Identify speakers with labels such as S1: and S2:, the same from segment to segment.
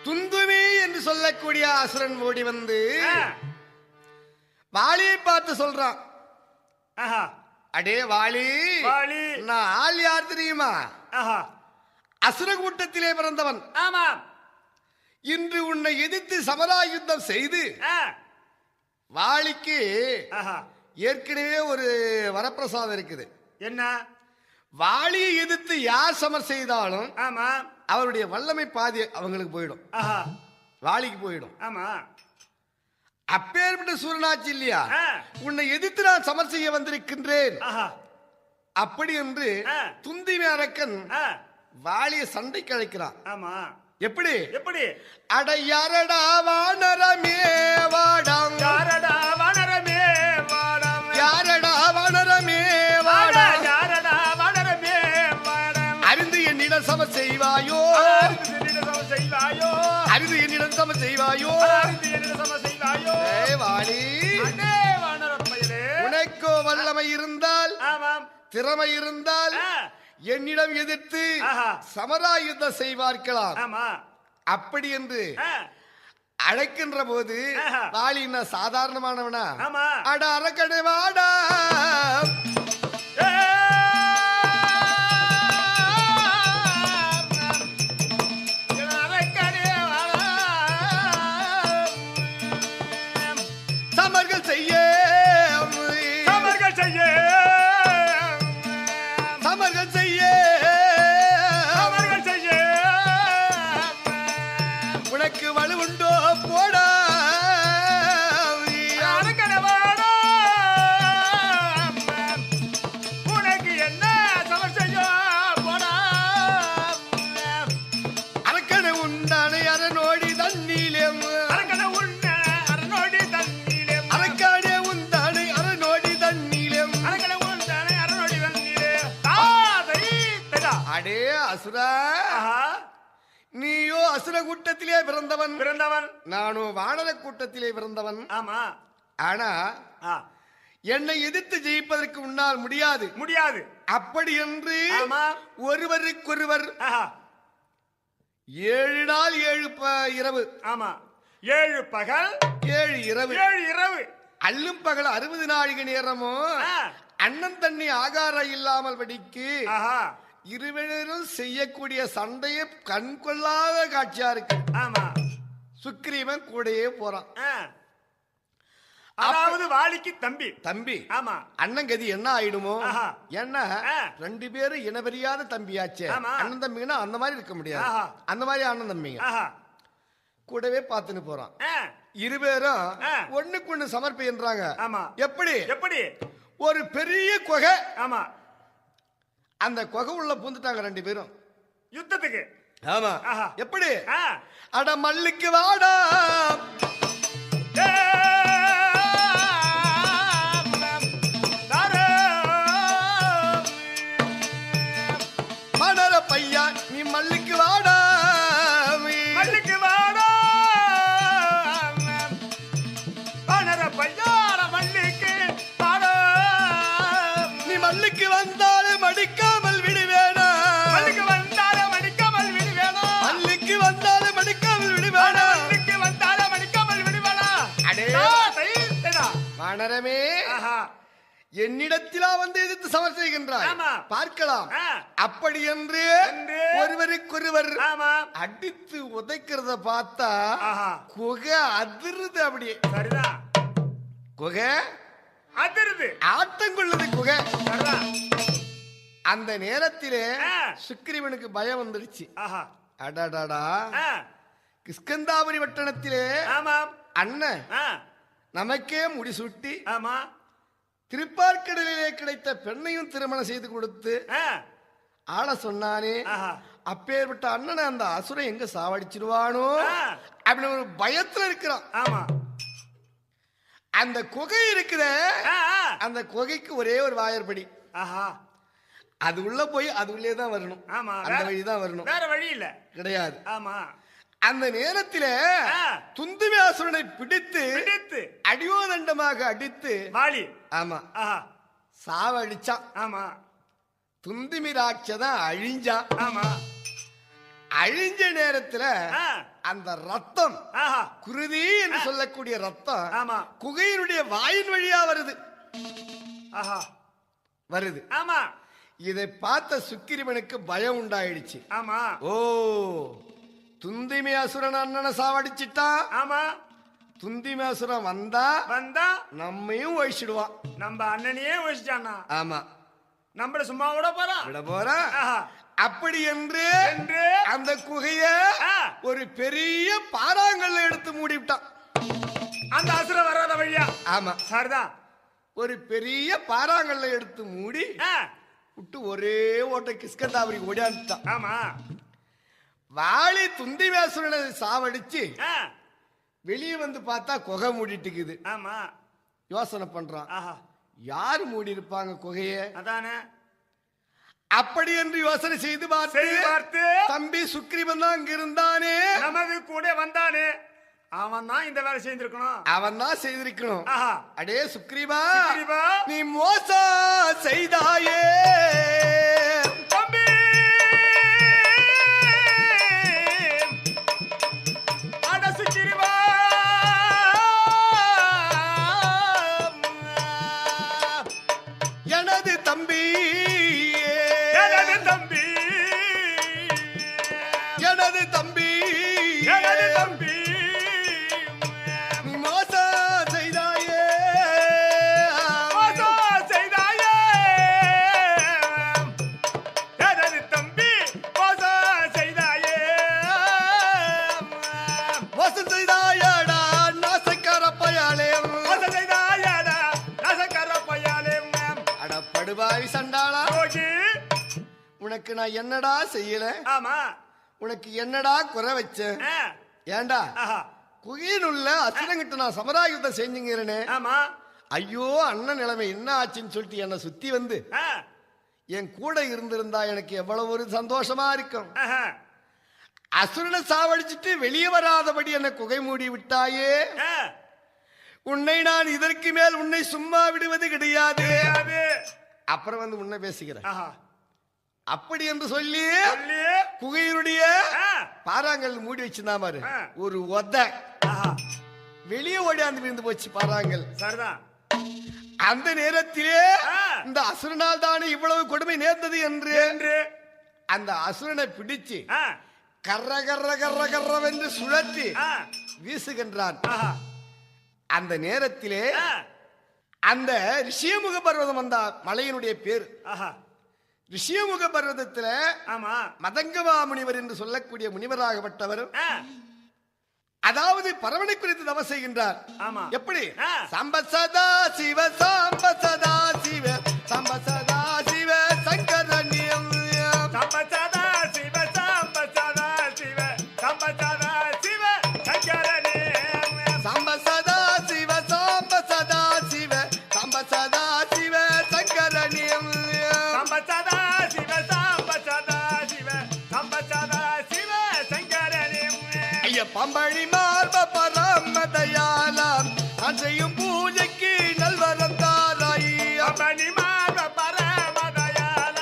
S1: துந்துமி என்று சொல்லக்கூடிய அசுரன் ஓடி வந்து வாலியை பார்த்து சொல்றான், அடே வாலி, நான் ஆள் யார் தெரியுமா? அசுர கூட்டத்திலே பிறந்தவன்.
S2: ஆமாம்.
S1: இன்று உன்னை எதிர்த்து சமராயுத்தம் செய்து வாலிக்கு ஏற்கனவே ஒரு வரப்பிரசாதம் இருக்குது.
S2: என்ன?
S1: வாலியை எதிர்த்து யார் சமர் செய்தாலும்
S2: ஆமா
S1: அவருடைய வல்லமை பாதி அவங்களுக்கு போயிடும், வாலிக்கு போயிடும்.
S2: ஆமா.
S1: அப்பேற்பட்ட சூரனாட்சி இல்லையா, உன்னை எதிர்த்து நான் சமர் செய்ய வந்திருக்கின்றேன். அப்படி என்று துந்திமி அரக்கன் வாலிய சண்டைக்கு அழைக்கிறான்.
S2: ஆமா.
S1: எப்படி
S2: எப்படி?
S1: அட யாரடா வானரமே வாடாம்,
S2: யாரடா வானரமே வாடாம்,
S1: யாரடா வானரமே வாடாம்,
S2: யாரடா வானரமே வாடாம்,
S1: அருந்து என்னிடம் சமர் செய்வாயோ,
S2: என்னிடம் செய்வாயோ,
S1: அருந்து என்னிடம் சமர் செய்வாயோ,
S2: என்னிடம் சமர் செய்வாயோ.
S1: வாலி,
S2: அடே வானரப்பயலே,
S1: உனக்கோ வல்லமை இருந்தால்,
S2: ஆமாம்,
S1: திறமை இருந்தால் என்னிடம் எதிர்த்து சமராயுத்தம் செய்வார்களாம்.
S2: ஆமா.
S1: அப்படி என்று அழைக்கின்ற போது வாலி என்ன சாதாரணமானவனா? அட அரக்கடை வாடா, சமர்கள் செய்ய,
S2: சமர்கள் செய்ய,
S1: சமர்கள் செய்ய,
S2: சமர்கள் செய்ய,
S1: உனக்கு வலுவுண்டோ போடா,
S2: அரக்கனவாடா, உனக்கு என்ன சமர் செய்ய போடா.
S1: அரக்கனை உண்டானே அரணோடி தண்ணீலே,
S2: அரக்கனை உன்ன அரணோடி தண்ணீலே,
S1: அரக்கானே உண்டானே அரணோடி தண்ணீலே,
S2: அரக்கனை உண்டானே அரணோடி தண்ணீலே. தாதை தடா.
S1: அடே அசுரா, நீயோ அசுர கூட்டத்திலே பிறந்தவன், நானோ வானர கூட்டத்திலே பிறந்தவன்.
S2: ஆமா.
S1: ஆனா என்னை எதிர்த்து ஜெயிப்பதற்கு உன்னால் முடியாது, முடியாது. அப்படி என்று ஒருவருக்கொருவர் 7 நாள் 7 இரவு,
S2: ஆமா, 7 பகல்
S1: 7 இரவு,
S2: 7 இரவு,
S1: அல்லும் பகல் 60 நாழிகை நேரமும் அண்ணன் தண்ணி ஆகாரம் இல்லாமல் படிக்கு இருவரும் செய்யக்கூடிய சண்டையை கண் கொள்ளாத காட்சியா இருக்கு.
S2: ஆமா.
S1: சுக்ரீவன் கூடயே போறான்.
S2: அதாவது வாலிக்கு தம்பி.
S1: தம்பி.
S2: ஆமா.
S1: அண்ணன் கதி என்ன ஆயிடுமோ? என்ன 2 பேரும் இனவெறியாத தம்பியாச்சே. அண்ணன் தம்பிங்கன்னா அந்த மாதிரி இருக்க முடியாது, அந்த மாதிரி அண்ணன் தம்பிங்க கூடவே பார்த்துன்னு போறான். 2 பேரும் ஒண்ணுக்கு ஒண்ணு சமர்ப்பின்றாங்க. எப்படி? எப்படி? ஒரு பெரிய குகை. ஆமா. அந்த குகை உள்ள பூந்துட்டாங்க 2 பேரும் யுத்தத்துக்கு. ஆமா. எப்படி? அட மல்லுக்கு வாடா, மணர பையா நீ மல்லுக்கு வாடா,
S2: மல்லுக்கு வாடா, மணர பையா மல்லுக்கு வாடா,
S1: நீ மல்லுக்கு வந்தாலும் மடிக்காமல் விடுவேனா,
S2: மல்லுக்கு வந்தாலும் மடிக்காமல் விடுவேனா,
S1: மல்லுக்கு வந்தாலும் மடிக்காமல் விடுவேனா,
S2: மல்லுக்கு வந்தாலும் மடிக்காமல் விடுவேனா.
S1: அடே வானரமே, என்னிடத்திலா வந்து எதிர்த்து சமர் செய்கின்றாய், பார்க்கலாம். அப்படி என்று ஒருவருக்கொருவர் அடித்து உதைக்கிறத பார்த்தா குகை அதிருது. அப்படியே
S2: சரிதான்,
S1: குகை
S2: அதிருது,
S1: ஆட்டம் கொள்ளுது குகை. அந்த நேரத்திலே சுக்ரீவனுக்கு பயம் வந்துடுச்சு. அடடா, கிஷ்கந்தாபுரி பட்டணத்திலே அண்ணன் நமக்கே முடிசூட்டி திருப்பார்க்கடலிலே கிடைத்த பெண்ணையும் திருமணம் செய்து கொடுத்து ஆள சொன்னானே, அப்பேற்பட்ட அண்ணனை அந்த அசுரன் எங்க சாவடிச்சிருவானோ அப்படின்னு ஒரு பயத்துல இருக்கிறான். ஆமா. அந்த குகை இருக்குத, அந்த குகைக்கு ஒரே ஒரு வாயற்படி. அது உள்ள போய் அது உள்ளே தான் வரணும். அந்த வழிதான் வரணும்,
S2: வேற வழி இல்ல, கிடையாது.
S1: ஆமா. அந்த நேரத்தில் துந்துமி அசுரனை பிடித்து அடியோதண்டமாக அடித்து வாலி ஆமா சாவடிச்சான். ஆமா. துந்துமி ராட்சதன் அழிஞ்சான். ஆமா. அழிஞ்ச நேரத்துல அந்த ரத்தம்
S2: ஆஹா
S1: குருதி என்று சொல்லக்கூடிய ரத்தம்
S2: ஆமா
S1: குகையினுடைய வாயின் வழியா வருது
S2: ஆஹா
S1: வருது
S2: ஆமா
S1: இதை பார்த்த சுக்கிரீவனுக்கு பயம் உண்டாயிடுச்சு.
S2: ஆமா
S1: ஓ துந்திமி அசுரன் அண்ணனை சாவடிச்சிட்டான்.
S2: ஆமா
S1: துந்திமி அசுரன் வந்தா நம்மையும் ஒழிச்சிடுவான்.
S2: நம்ம அண்ணனையே ஒழிச்சிட்டானா?
S1: ஆமா
S2: நம்மள சும்மா விட போறான்.
S1: அப்படி என்று அந்த குகைய ஒரு பெரிய பாறாங்கல்ல எடுத்து மூடிவிட்டான்.
S2: அந்த அசுரன் வராத வழியா?
S1: ஆமா
S2: சரிதான்.
S1: ஒரு பெரிய பாறாங்கல்ல எடுத்து மூடி விட்டு ஒரே ஓட்ட கிஷ்கந்தாபுரிக்கு ஓடியாந்துட்டான்.
S2: ஆமா
S1: வாளி துந்திமேசுரனை சாவடிச்சு வெளியே வந்து பார்த்தா குகை மூடிட்டுக்குது.
S2: ஆமா
S1: யோசனை பண்றான், யாரு மூடி இருப்பாங்க குகைய?
S2: அதானே.
S1: அப்படி என்று யோசனை செய்து பார்த்து தம்பி சுக்ரீவன் தான் அங்க இருந்தானே,
S2: நமது கூட வந்தானே, அவன் தான் இந்த வேலை செய்திருக்கணும்.
S1: அவன் தான் செய்திருக்கணும். அடே சுக்ரீவா, நீ மோச செய்தாயே
S2: தம்பி. அட சுக்ரீவா,
S1: எனது தம்பி,
S2: எனது தம்பி,
S1: எனது தம்பி,
S2: எனது தம்பி,
S1: நீ மோச செய்தாயே,
S2: மோச செய்தாயே, எனது தம்பி, மோச செய்தாயே,
S1: மோசம் செய்தாயடா நாசக்கார பயாலே,
S2: மோச செய்தாயடா நாசக்கார பயாலே.
S1: அட படுபாவி சண்டாளா,
S2: யோகி,
S1: உனக்கு நான் என்னடா செய்யல?
S2: ஆமா,
S1: உனக்கு என்னடா குறை வச்சேன்? ஏண்டா குகையில் உள்ள அசுரங்கிட்ட நான் சமராயுத்தம் செஞ்சுங்கிறேனே.
S2: ஆமா,
S1: ஐயோ அண்ணன் நிலைமை என்ன ஆச்சுன்னு சொல்லிட்டு என்னை சுத்தி வந்து என் கூட இருந்திருந்தா எனக்கு எவ்வளவு ஒரு சந்தோஷமா இருக்கும். அசுரனை சாவடிச்சுட்டு வெளியே வராதபடி என்னை குகை மூடி விட்டாயே, உன்னை நான் இதற்கு மேல் உன்னை சும்மா விடுவது கிடையாது. அப்புறம் வந்து உன்னை பேசுகிறேன். அப்படி என்று சொல்லி குகையினுடைய பாறாங்கல் மூடி வச்சிருந்தா பாரு, ஒரு ஒத்த வெளியே ஓடியாந்து விழுந்து போச்சு பாறாங்கல்.
S2: சரிதான்.
S1: அந்த நேரத்திலே இந்த அசுரனால் தானே இவ்வளவு கொடுமை நேர்ந்தது என்று அந்த அசுரனை பிடிச்சு கர்ற கர்ற கர்ற கர்றவென்று சுழற்றி வீசுகின்றான். அந்த நேரத்திலே அந்த ரிஷியமுக பர்வதம் வந்த மலையினுடைய பேர். ரிஷியமுக பர்வதத்துல மதங்கமா முனிவர் என்று சொல்லக்கூடிய முனிவராகப்பட்டவர், அதாவது பரவனை குறித்து தவம் செய்கின்றார். எப்படி? சம்பசதா சிவ சம்பசதா சிவ சம்பசதா சிவ சங்கரண்யம்,
S2: சம்பசதா சிவ சம்பசதா சிவ சம்பசதா சிவ சங்கரண்யம்,
S1: சம்பசதா சிவ சம்பசதா சிவ சம்பசதா சிவ சங்கரண்யம்,
S2: சம்பசதா சிவ சம்பசதா சிவ சம்பசதா சிவ சங்கரண்யம்.
S1: ஐய பம்பழி மார்ப பரமதயாலம் நான் செய்யும் பூஜைக்கு நல்வரம் தாராய்,
S2: பம்பழி மார்ப பரமதயால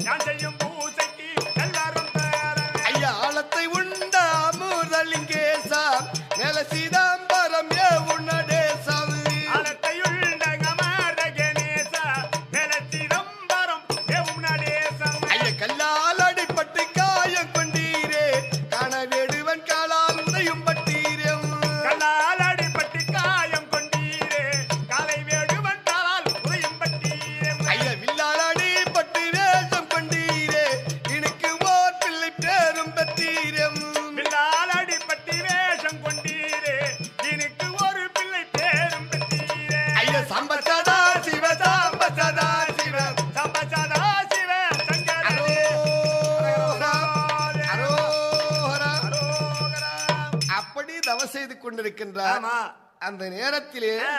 S2: நான் செய்யும் பூஜைக்கு நல்வரம் தாராய்.
S1: ஐயா ஆலத்தை உண்ட அமுதலிங்கேசா மேல சீதாம்பரம் ஏ உன்னடேசம்,
S2: ஆலத்தையுள்ள கமர கணேச மேல சிதம்பரம் ஏவும் நடேசம்.
S1: ஐய கல்லால் அடிப்பட்டு காயம் கொண்டீரே காண வேடுவன் காலால் உதையும் பட்டீரே,
S2: கல்லால் அடிபட்டு காயம் கொண்டீரே காலை வேடுவன் காலால் உதையும் பட்டீரே.
S1: ஐய வில்லால் அடிப்பட்டு வேஷம் கொண்டீரே எனக்கு ஓர் பிள்ளை பேரும் பெற்றீரே,
S2: வில்லால் அடிபட்டு வேஷம் கொண்டீரே எனக்கு ஒரு பிள்ளை பேரும் பெற்றீரே.
S1: ஐய சம்பசதா சிவ சம்பசதா சிவ
S2: சம்பசதா சிவ சங்கரனே
S1: அரோஹரா, அரோஹரா.
S2: அரோகரா.
S1: அப்படி தவம் செய்து கொண்டிருக்கின்றார்.
S2: ஆமா.
S1: அந்த நேரத்திலே
S2: ஆ.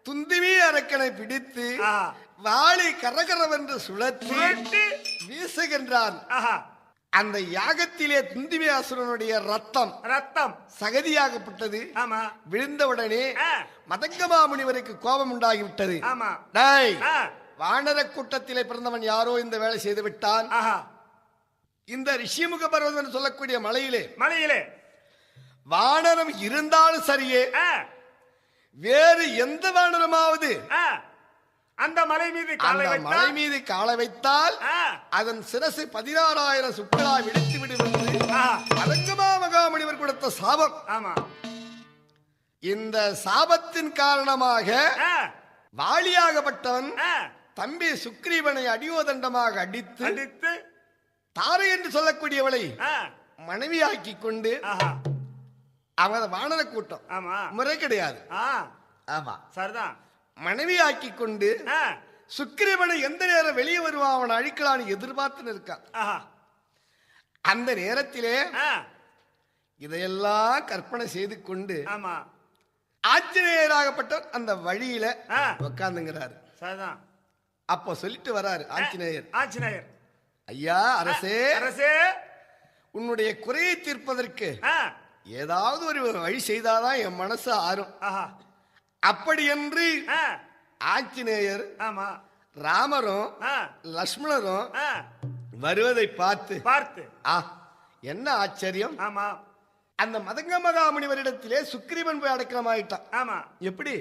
S1: துந்திவி அரக்கனை பிடித்து
S2: ஆ.
S1: வாளி கரகரவென்று சுழற்றி
S2: சுழற்றி
S1: வீசுகின்றான்.
S2: ஆஹா.
S1: அந்த யாகத்திலே துந்திவி அசுரனுடைய ரத்தம்
S2: ரத்தம்.
S1: சகதியாகப்பட்டது.
S2: ஆமா.
S1: விழுந்தவுடனே
S2: ஆ.
S1: மதங்கமா முனிவருக்கு கோபம் உண்டாகிவிட்டது.
S2: ஆமா.
S1: டேய்,
S2: ஆ.
S1: வானர கூட்டத்திலே பிறந்தவன் யாரோ இந்த வேலை செய்து விட்டான்.
S2: ஆஹா.
S1: இந்த ரிஷிமுக பர்வதம் என்று சொல்லக்கூடிய மலையிலே
S2: மலையிலே
S1: வானரம் இருந்தாலும் சரியே, வேறு எந்த வானரமாவது
S2: அந்த மலை மீது
S1: காலை வைத்தால் அதன் சிரசு 16,000 சுக்களா விடுத்து விடும் அதங்கமா மகாமுனிவர் கொடுத்த சாபம்.
S2: ஆமா.
S1: இந்த சாபத்தின் காரணமாக வாலியாகப்பட்டவன் தம்பி சுக்ரீவனை அடியோதண்டமாக அடித்து தாரை என்று சொல்லக்கூடியவளை மனைவியாக்கி கொண்டு அவன் வானர கூட்டம் முறை கிடையாது. ஆமா சரிதான். மனைவியாக்கி கொண்டு சுக்கிரீவனை எந்த நேரம் வெளியே வருவான் அவன் அழிக்கலான்னு எதிர்பார்த்து இருக்கான். அந்த நேரத்திலே இதையெல்லாம் கற்பனை செய்து கொண்டு ஆஞ்சநேயராகப்பட்ட அந்த வழியில உட்கார்ந்துங்கிறாரு. அப்ப சொல்லிட்டு வராரு ஆஞ்சநேயர், ஐயா அரசே, உன்னுடைய குறையை தீர்ப்பதற்கு ஏதாவது ஒரு வழி செய்தாதான் என் மனசு ஆறும். அப்படி என்று ஆஞ்சநேயர் ராமரும் லக்ஷ்மணரும் வருவதை பார்த்து என்ன ஆச்சரியம், அந்த மதங்க மகாமுனிவரிடத்திலே சுக்ரீவன் போய் அடக்கமாயிட்டான். எப்படி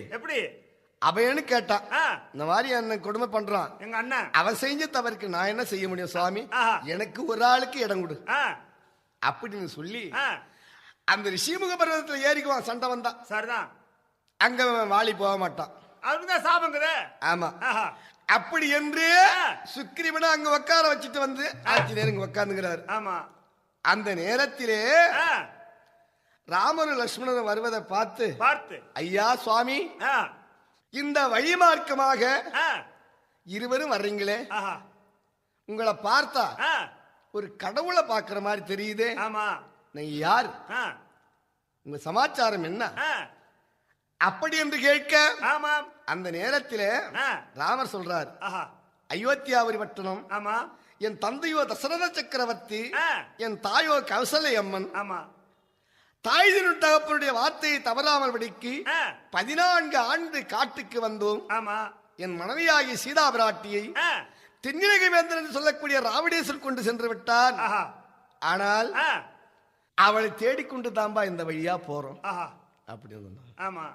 S1: அவையன்னு கேட்டான். இந்த மாதிரி என்ன கொடுமை பண்றான்
S2: எங்க அண்ணன்,
S1: அவன் செஞ்ச தவறுக்கு நான் என்ன செய்ய முடியும் சுவாமி, எனக்கு ஒரு ஆளுக்கு இடம் கொடு அப்படின்னு சொல்லி அந்த ரிஷிமுக பர்வதத்துல ஏறிக்குவான். சண்டை வந்தா சரிதான், அங்க வாலி போக மாட்டான்.
S2: அதுதான் சாபங்குது.
S1: ஆமா. அப்படி என்று சுக்ரீவனை அங்க உட்கார வச்சுட்டு வந்து ஆஞ்சநேயர் இங்க உட்கார்ந்துங்கிறாரு.
S2: ஆமா.
S1: அந்த நேரத்திலே ராமரும் லட்சுமணரும் வருவதை பார்த்து ஐயா சுவாமி, இந்த வழி மார்க்கமாக இருவரும் வர்றீங்களே, உங்களை பார்த்தா ஒரு கடவுளை பார்க்கிற மாதிரி தெரியுதே, நீங்க யார், உங்க சமாச்சாரம் என்ன அப்படி என்று கேட்க அந்த நேரத்தில் ராமர் சொல்றார், அயோத்தியாபுரி பட்டணம், என் தந்தையோ தசரத சக்கரவர்த்தி, என் தாயோ கௌசலை அம்மன், தாய்தின் தகப்பனுடைய வார்த்தையை தவறாமல் படிக்கு 14 ஆண்டு காட்டுக்கு வந்தோம். என் மனைவியாகிய சீதா பிராட்டியை தென்னிலகை வேந்தன் என்று சொல்லக்கூடிய ராவணேஸ்வர் கொண்டு சென்று விட்டான். ஆனால் அவளை தேடிக்கொண்டு தாம்பா இந்த வழியா போறோம் அப்படின்னு.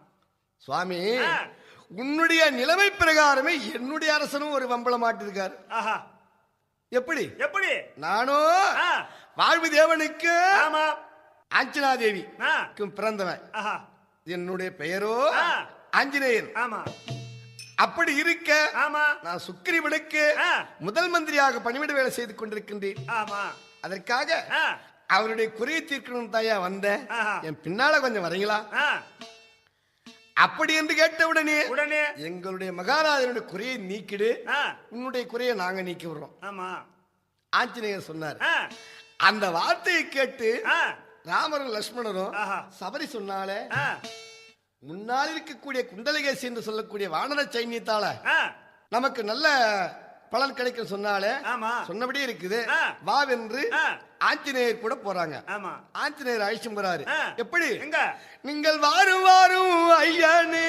S1: சுவாமி, உன்னுடைய நிலைமை பிரகாரமே என்னுடைய அரசனும் ஒரு வம்பள மாட்டிருக்காரு. எப்படி நானும் வாழ்வு தேவனுக்கு ஆஞ்சனாதேவி பிறந்தவன், என்னுடைய பெயரோ ஆஞ்சநேயன். அப்படி இருக்க நான் சுக்கிரீவனுக்கு முதல் மந்திரியாக பணிவிட வேலை செய்து கொண்டிருக்கின்றேன். அதற்காக அவருடைய குறையை தீர்க்கணும் தாயா வந்த, என் பின்னால கொஞ்சம் வரீங்களா அப்படி என்று கேட்டவுடனே எங்களுடைய மகாராஜனுடைய குறையை நீக்கிடு, உன்னுடைய குறையை நாங்க நீக்கி விடுறோம் ஆஞ்சநேயர் சொன்னார். அந்த வார்த்தையை கேட்டு ராமரும் லட்சுமணரும் சபரி சொன்னாலே முன்னால் இருக்கக்கூடிய குண்டலகேசி என்று சொல்லக்கூடிய வானர சைன்யத்தால நமக்கு நல்ல பலன் கிடைக்கும் சொன்னாலே சொன்னபடி இருக்குது வா என்று ஆஞ்சநேயர் கூட போறாங்க. ஆஞ்சநேயர் அழிச்சும் போறாரு. எப்படி நீங்கள் வாரும் வாரும் ஐயனே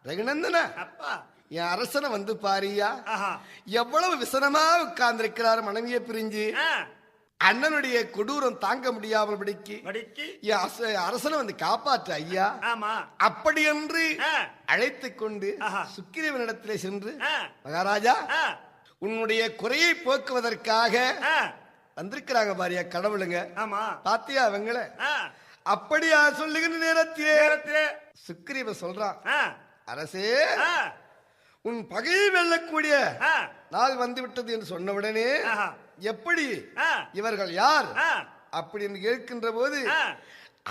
S1: ரகுநந்தன, என் அரசனை வந்து பாரியா, எவ்வளவு விசனமா உட்கார்ந்து இருக்கிறார் மனைவியை பிரிஞ்சு. அண்ணனுடைய கொடூரம் தாங்க முடியாமல் அரசனை வந்து காப்பாற்று ஐயா. அப்படி என்று அழைத்து கொண்டு சுக்கிரீவனிடத்திலே சென்று, மகாராஜா உன்னுடைய குறையை போக்குவதற்காக வந்திருக்கிறாங்க பாரியா கடவுளுங்க.
S2: ஆமா
S1: பாத்தியா அவங்கள? அப்படியா சொல்லுகின்ற நேரத்திலே சுக்கிரீவன் சொல்றான், அரசே உன் பகையை வெல்லக்கூடிய நாள் வந்து விட்டது என்று சொன்னவுடனே எப்படி இவர்கள் யார் அப்படின்னு கேட்கின்ற போது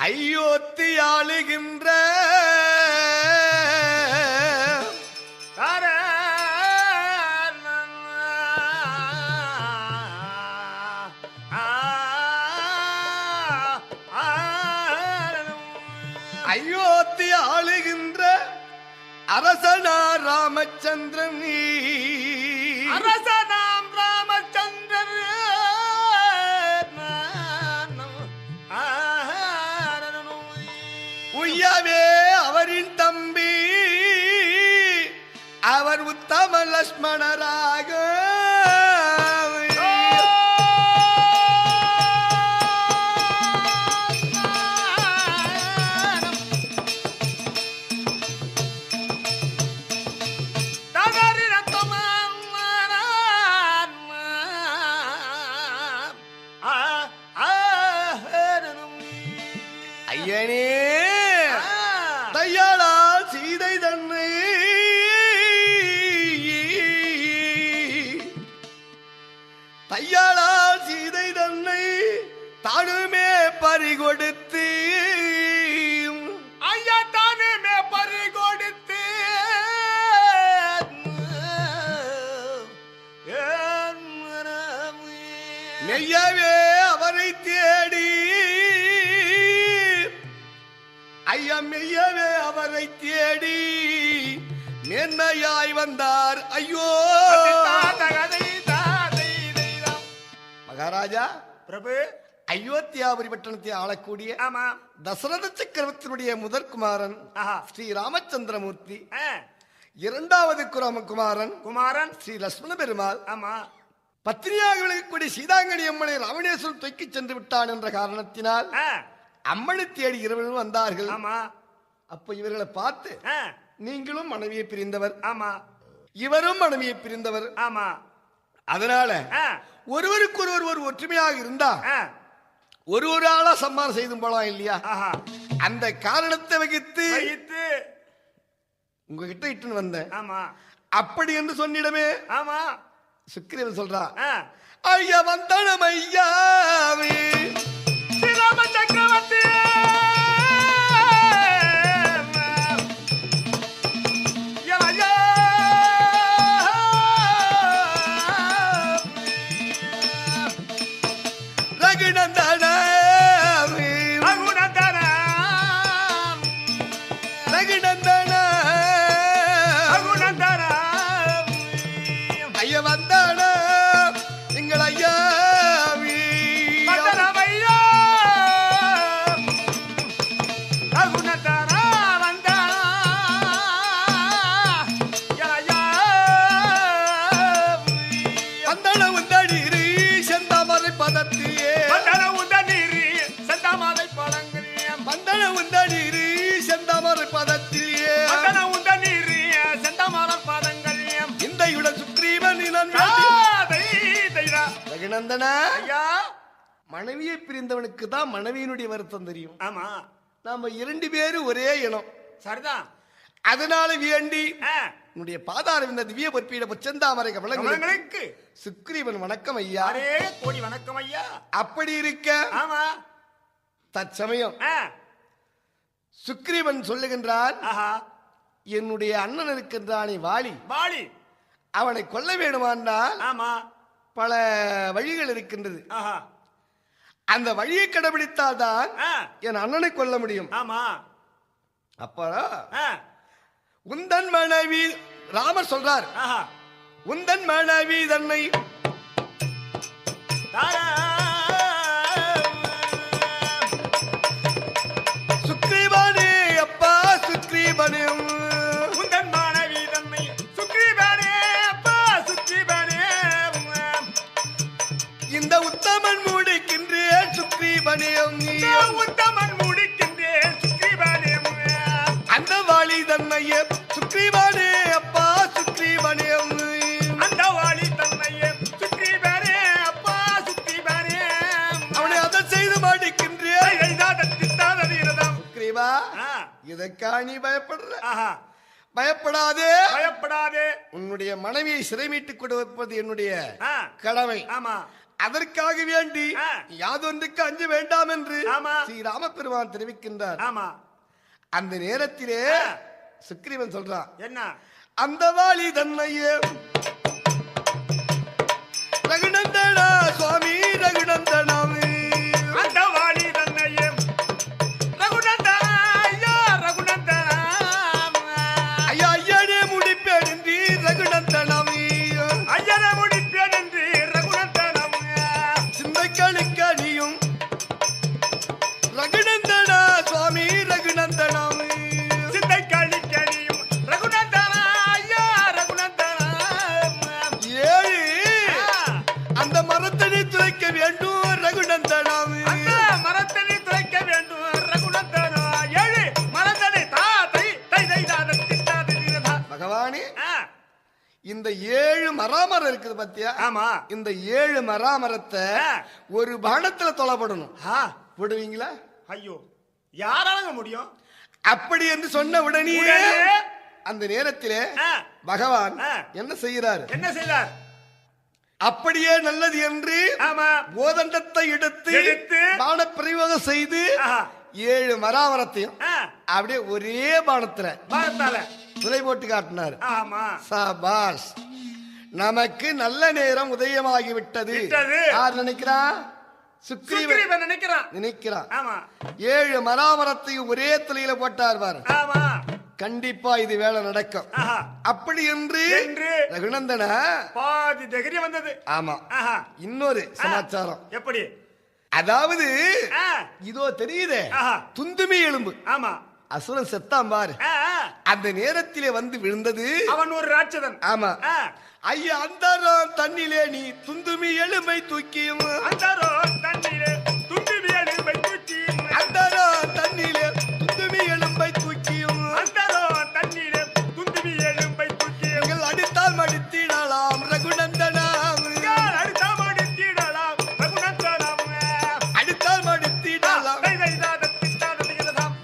S1: அயோத்தி ஆளுகின்ற அயோத்தி ஆளுகின்ற அரசனார் ராமச்சந்திரன்.
S2: அரசனாம் ராமச்சந்திரன்
S1: உய்யவே அவரின் தம்பி அவர் உத்தம லட்சுமணராக தையாளால் சீதை தன்னை தையாளால் சீதை தன்னை தானுமே பறிகொடுத்து
S2: ஐயா தானுமே பறிகொடுத்து
S1: மெய்யவே அவரை தேடி ஐயா மெய்யவே அவரை தேடி மேன்மையாய் வந்தார். ஐயோ மகாராஜா
S2: பிரபு,
S1: அயோத்தியாபுரி பட்டணத்தை ஆளக்கூடிய தசரத சக்கரவர்த்தியினுடைய முதற்குமாரன் ஸ்ரீ ராமச்சந்திரமூர்த்தி, இரண்டாவது குமாரன் ஸ்ரீ லட்சுமண பெருமாள், பத்னியாக விளங்கக்கூடிய சீதாங்கனி அம்மனை ராவணேஸ்வரன் தூக்கி சென்று விட்டான் என்ற காரணத்தினால் அம்மனை தேடி இருவரும் வந்தார்கள். அப்ப இவர்களை பார்த்து நீங்களும் மனைவியை பிரிந்தவர், இவரும் மனைவியை பிரிந்தவர், அதனால ஒருவருக்கு ஒருவர் ஒரு ஒற்றுமையாக இருந்தா ஒரு ஆளா சம்மானம் செய்து போலாம் இல்லையா? அந்த காரணத்தை வகித்து உங்ககிட்ட இட்டுன்னு வந்தேன். அப்படி என்று சொன்னிடமே சுக்கிரீவன் சொல்றான், ஐயா வந்தனம் ஐயாவே
S2: சக்கரவர்த்தி
S1: ரகுநந்தன ஐயா வந்தான எங்கள் ஐயா மனைவியை பிரிந்தவனுக்கு தான் மனைவியினுடைய வருத்தம் தெரியும்.
S2: ஆமா,
S1: நாம இரண்டு பேரும் ஒரே இனம்.
S2: சரிதான்.
S1: அதனால வேண்டி உன்னுடைய பாதாரம் இந்த திவ்ய பொற்பியிட பொச்சந்தாமரை கமலங்களுக்கு சுக்ரீவன் வணக்கம் ஐயா.
S2: கோடி வணக்கம் ஐயா.
S1: அப்படி இருக்க
S2: ஆமா
S1: தற்சமயம் சுக்ரீவன் சொல்லுகின்றான், என்னுடைய அண்ணன் இருக்கின்றானே வாலி, அவனை கொல்ல வேண்டுமானால் பல வழிகள் இருக்கின்றது. அந்த வழியை கடைபிடித்தால் தான் என் அண்ணனை கொல்ல முடியும். அப்ப உந்தன் மனைவி ராமர் சொல்றார், உந்தன் மனைவி தன்னை சுக்ரீவனே அப்பா சுக்ரீவனே,
S2: உந்தன் மனைவி தன்னை சுக்ரீவனே அப்பா சுக்ரீவனே,
S1: இந்த உத்தமன் முடிக்கின்றேன் சுக்ரீவனே,
S2: உத்தமன் முடிக்கின்றேன் சுக்ரீவனே,
S1: அந்த வாலி தன்னையே சுக்ரீவனே அப்பா சுக்ரீவனே,
S2: அந்த வாலி தன்னையே சுக்ரீவனே அப்பா சுக்ரீவனே,
S1: சுக்ரீவா இதற்கா நீ பயப்படுற? பயப்படாதே,
S2: பயப்படாதே.
S1: உன்னுடைய மனைவியை சிறை மீட்டுக் கொடுப்பது என்னுடைய கடமை.
S2: ஆமா,
S1: அதற்காக வேண்டி யாதொன்றுக்கு அஞ்ச வேண்டாம் என்று
S2: ஆமா
S1: ஸ்ரீ ராமபெருமான் தெரிவிக்கின்றார்.
S2: ஆமா,
S1: அந்த நேரத்திலே சுக்ரீவன் சொல்றான்,
S2: என்ன?
S1: அந்த வாலி தன்னையே ரகுநந்தனா சுவாமி ரகுநந்தனாமே,
S2: அந்த வாலி தன்னையே ரகுநந்தனா, ஐயா ரகுநந்தனா,
S1: ஐயா ஐயனே முடிப்பேன் என்று ரகுநந்தனாமே,
S2: ஐயனே முடிப்பேன் என்று ரகுநந்தனாமே,
S1: சிந்தைகளுக்கு அணியும் ரகுநந்தனா சுவாமி ரகுநந்தனாமே,
S2: சிந்தைகளுக்கு அணியும் ரகுநந்தனா, ஐயா ரகுநந்தனா,
S1: ஏழு அந்த மரத்தடி துளைக்க வேண்டும் ரகுநந்தனாமே,
S2: அந்த மரத்தடி துளைக்க வேண்டும் ரகுநந்தனா, ஏழு மரத்தடி தா தை தை தை தா தை தா தை தா.
S1: பகவானே இந்த 7 மராமரம் இருக்குது பத்தியா?
S2: ஆமா,
S1: இந்த 7 மராமரத்தை ஒரு பானத்துல தொலைப்படணும். போடுவீங்களா?
S2: ஐயோ, யாரால முடியும்?
S1: அப்படி என்று சொன்ன உடனே அந்த நேரத்திலே பகவான் என்ன செய்கிறார்?
S2: என்ன செய்தார்?
S1: அப்படியே நல்லது என்று
S2: ஆமா,
S1: கோதண்டத்தை எடுத்து பான பிரயோகம் செய்து 7 மராமரத்தையும் அப்படியே ஒரே பானத்துல துளை போட்டு காட்டினார்.
S2: ஆமா,
S1: சபாஷ், நமக்கு நல்ல நேரம் உதயமாகி விட்டது. யார் நினைக்கிறா? சுக்ரீவன் நினைக்கிறான்.
S2: ஆமா,
S1: 7 மராமரத்தையும் ஒரே துளையில போட்டார் பாரு.
S2: ஆமா,
S1: கண்டிப்பா இது வேலை நடக்கும். அப்படி என்று ரகுநந்தன
S2: பாதி தைரியம் வந்தது.
S1: ஆமா, இன்னொரு சமாச்சாரம்.
S2: எப்படி?
S1: அதாவது இதோ தெரியுதே துந்துமி எலும்பு.
S2: ஆமா,
S1: அசுரன் செத்தான் பாரு. அந்த நேரத்திலே வந்து விழுந்தது
S2: அவன் ஒரு ராட்சதன்.
S1: ஆமா, ஐயா அந்த தண்ணிலே நீ துந்துமி எலும்பை தூக்கியும்,
S2: அந்த தண்ணிலே துந்துமி எலும்பை தூக்கியும்,
S1: அந்த தண்ணிலே துந்துமி எலும்பை தூக்கியும்,
S2: அந்த தண்ணிலே துந்துமி எலும்பை தூக்கியும்,
S1: அடித்தால் மடித்திடலாம் ரகுநந்தனாம்,
S2: அடித்தால் மடித்திடலாம் ரகுநந்தனாம்,
S1: அடித்தால் மடித்திடலாம்.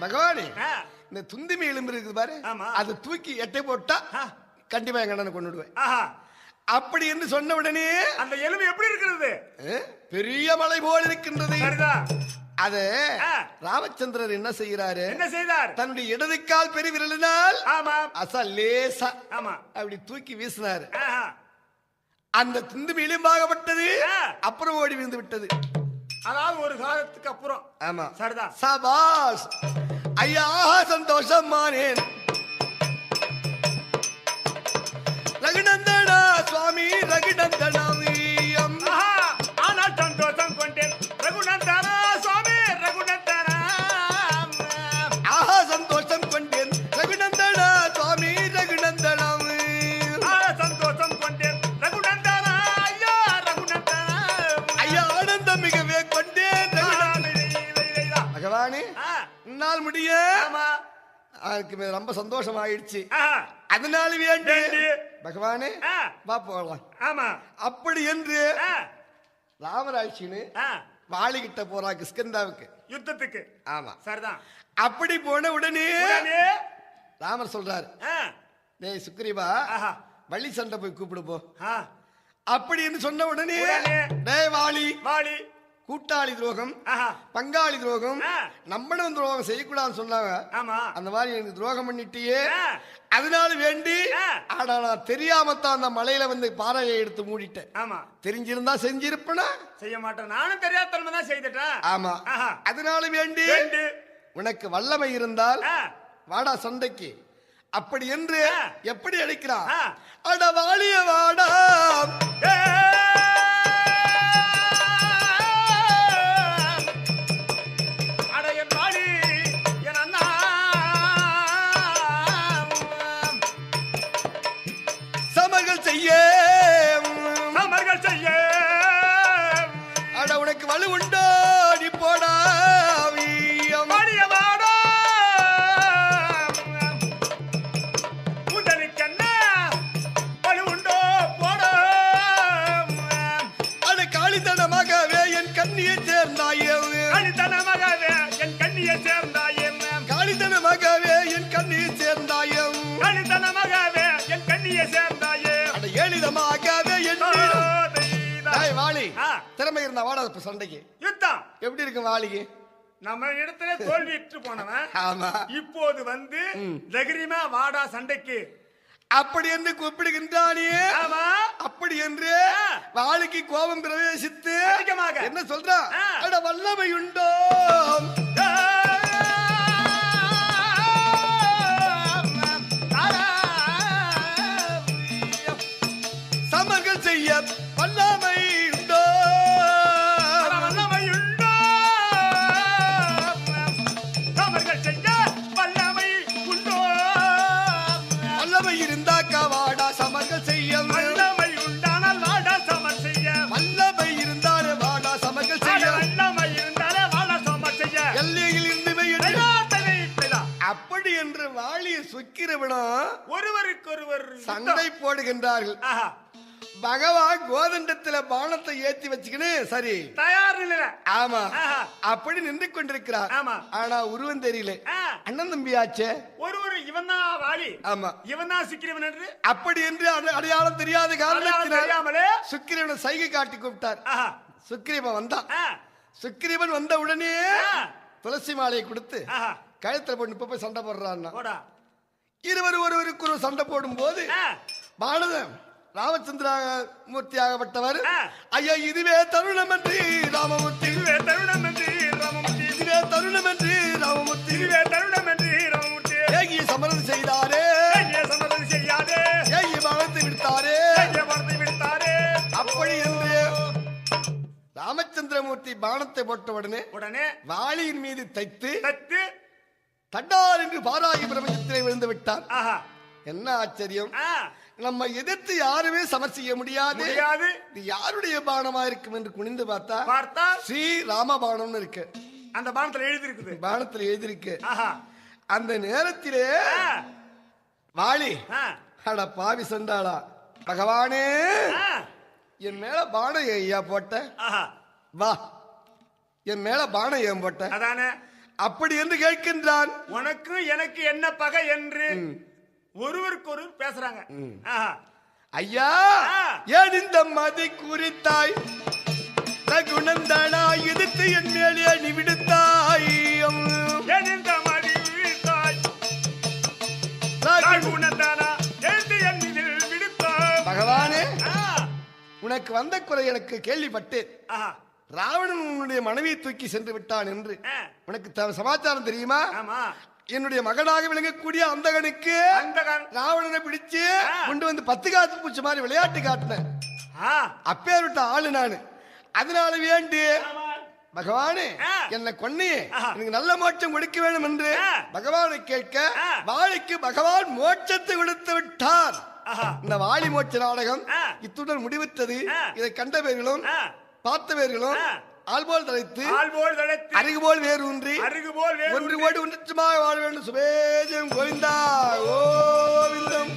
S1: பகவானே இந்த துந்துமி எலும்பு இருக்குது பாரு, அதை தூக்கி எட்டை போட்டா கண்டிப்பா எங்க அண்ணனை கொண்டுடுவேன். அப்படி என்று சொன்ன உடனே
S2: அந்த எலும்பு எப்படி இருக்கிறது?
S1: பெரிய மலை போல் இருக்கின்றது. அத ராமச்சந்திரர் என்ன செய்கிறாரு?
S2: என்ன செய்தார்?
S1: தன்னுடைய இடது கால் பெரிய விரலினால் லேசா அப்படி தூக்கி வீசினார். அந்த துந்துமி எலும்பாகப்பட்டது அப்புறம் ஓடி விழுந்து விட்டது.
S2: அதாவது ஒரு காலத்துக்கு அப்புறம்.
S1: ஆமா,
S2: சரிதான்.
S1: சபாஷ் ஐயா, சந்தோஷமானேன் ரகுநந்தனா சுவாமி ரகுநந்தனாமி,
S2: ஆனால் சந்தோஷம் கொண்டேன் ரகுநந்தனா சுவாமி ரகுநந்தனா,
S1: சந்தோஷம் கொண்டேன் ரகுநந்தனா சுவாமி ரகுநந்தனாமி,
S2: சந்தோஷம் கொண்டேன் ரகுநந்தனா, ஐயா ரகுநந்தனா,
S1: ஐயா ஆனந்தம் மிகவே கொண்டேன். பகவானே உன்னால் முடிய அதுக்கு ரொம்ப சந்தோஷம் ஆயிடுச்சு. அதனால வேண்டி பகவானே வா போகலாம்.
S2: ஆமா,
S1: அப்படி என்று ராமராட்சின்னு வாலிகிட்ட போறா கிஷ்கிந்தாவுக்கு
S2: யுத்தத்துக்கு.
S1: ஆமா,
S2: சரிதான்.
S1: அப்படி போன உடனே ராமர் சொல்றாரு, டேய் சுக்ரீவா வள்ளி சண்டை போய் கூப்பிடு போ. அப்படி என்று சொன்ன உடனே டேய் வாலி, கூட்டாளி துரோகம் பங்காளி துரோகம் நம்மளும் துரோகம் செய்யக்கூடாதுன்னு சொன்னாங்க. அந்த மாதிரி எனக்கு துரோகம் பண்ணிட்டியே, அதனால வேண்டி ஆனா நான் தெரியாமத்தான் அந்த மலையில வந்து பாறையை எடுத்து மூடிட்டேன்.
S2: ஆமா,
S1: தெரிஞ்சிருந்தா செஞ்சிருப்பனா?
S2: செய்ய மாட்டேன், நானும் தெரியாதனமா தான் செய்துட்டேன்.
S1: ஆமா, அதனால வேண்டி உனக்கு வல்லமை இருந்தால் வாடா சண்டைக்கு. அப்படி என்று எப்படி அழைக்கிறான்? அட வாலிய வாடா, சமர்கள் செய்ய அட உனக்கு வலு உண்டோ நீ போடா, போலாம் சண்டைக்கு.
S2: யுத்தம்
S1: எப்படி இருக்கும் வாளிக்கு?
S2: நம்ம இடத்துல தோல்விட்டு போனவன்
S1: ஆமா
S2: இப்போது வந்து தைரியமா வாடா சண்டைக்கு
S1: அப்படி என்று கூப்பிடுகின்றானே.
S2: ஆமா
S1: அப்படி என்று வாளிக்கு கோபம் பிரவேசித்து
S2: அதிகமாக
S1: என்ன சொல்றான்? அட வல்லமை உண்டோ சமர்கள் செய்ய வல்லமை உண்டோ
S2: வல்லமை உண்டோ சமர்கள் செய்ய வல்லமை உண்டோ
S1: வல்லமை இருந்தாக்கா வாடா சமர்கள் செய்ய
S2: வல்லமை உண்டானால் வாடா சமர் செய்ய
S1: வல்லமை இருந்தாலே வாடா சமர்கள் செய்ய
S2: வல்லமை இருந்தாலே வாடா சமர் செய்ய
S1: எல்லையில் இருந்து அப்படி என்று வாளியை சுக்கிரவிடம்
S2: ஒருவருக்கொருவர்
S1: சண்டை போடுகின்றார்கள். பகவான் கோதண்டத்துல பானத்தை ஏத்தி வச்சுக்கின்னு சரி
S2: தயார் நிலை.
S1: ஆமா அப்படி நின்று கொண்டிருக்கிறார்.
S2: ஆமா
S1: ஆனா உருவம் தெரியல. அண்ணன் தம்பியாச்சே
S2: ஒருவர் இவன் தான் வாலி.
S1: ஆமா
S2: இவன் தான் சுக்கிரவன் என்று
S1: அப்படி என்று அடையாளம் தெரியாத காரணத்தினாலே சுக்கிரவனை சைகை காட்டி கூப்பிட்டார். சுக்கிரவன் வந்தான். சுக்கிரவன் வந்த உடனே துளசி மாலையை கொடுத்து கழுத்துல போட்டு இப்ப போய் சண்டை போடுறான்னா இருவர் ஒருவருக்கு ஒரு சண்டை போடும் போது பானதன் ராமச்சந்திர மூர்த்தி ஆகப்பட்டவர் ஐயா இதுவே தருணம் என்று ராமமூர்த்தி
S2: இதுவே தருணம் என்று ராமமூர்த்தி
S1: இதுவே தருணம் என்று ராமமூர்த்தி
S2: இதுவே தருணம் என்று ராமமூர்த்தி
S1: ஏகி சமரம் செய்தாரே
S2: சமரம் செய்யாதே
S1: ஏகி பானத்தை விடுத்தாரே
S2: பானத்தை விடுத்தாரே
S1: அப்படி என்று ராமச்சந்திரமூர்த்தி பானத்தை போட்ட உடனே வாளியின் மீது தைத்து தண்டார் என்று பாராகி பிரபஞ்சத்திலே விழுந்து விட்டார். என்ன ஆச்சரியம்! நம்ம எதிர்த்து யாருமே சமர் செய்ய முடியாது. இது யாருடைய பானமா இருக்கும் என்று குனிந்து பார்த்தா ஸ்ரீ ராம பானம் இருக்கு.
S2: அந்த பானத்தில் எழுதிருக்கு.
S1: பானத்தில் எழுதிருக்கு. அந்த நேரத்திலே வாளி அட பாவி சண்டாளா பகவானே என் மேல பானம் ஐயா போட்ட வா என் மேல பானம் ஏன் போட்ட
S2: அதானே
S1: அப்படி என்று கேட்கின்றான்.
S2: உனக்கு எனக்கு என்ன பகை என்று ஒருவருக்கு ஒருவர் பேசுறாங்க.
S1: ஐயா ஏன் இந்த மதி குறித்தாய் ரகுநந்தனா எதிர்த்து என் மேலே நீ விடுத்தாய்
S2: ஏன் இந்த மதி குறித்தாய் ரகுநந்தனா எதிர்த்து என் மீதில் விடுத்தாய்
S1: பகவானே உனக்கு வந்த குறை எனக்கு கேள்விப்பட்டேன். ராவணன் உன்னுடைய மனைவியை தூக்கி சென்று விட்டான் என்று உனக்கு சமாச்சாரம் தெரியுமா? என்னுடைய மகனாக விளங்கக்கூடிய அந்தகனுக்கு ராவணனை பிடிச்சு கொண்டு வந்து 10 காத்து பூச்சி மாதிரி விளையாட்டு காட்டினேன். அப்பேற்பட்ட ஆளு நானு. அதனால வேண்டி பகவானே என்ன கொன்னியே எனக்கு நல்ல மோட்சம் கொடுக்க வேண்டும் என்று பகவானை கேட்க வாளிக்கு பகவான் மோட்சத்தை கொடுத்து விட்டார். இந்த வாளி மோட்ச நாடகம் இத்துடன் முடிவுற்றது. இதை கண்டவர்களும் பார்த்தவர்களும் ஆள்போல் தழைத்து அருகுபோல் வேறு ஊன்றி ஒன்று கோடி ஒன்றுமாக வாழ வேண்டும். சுபேஜம் கோவிந்தா கோவிந்தம்.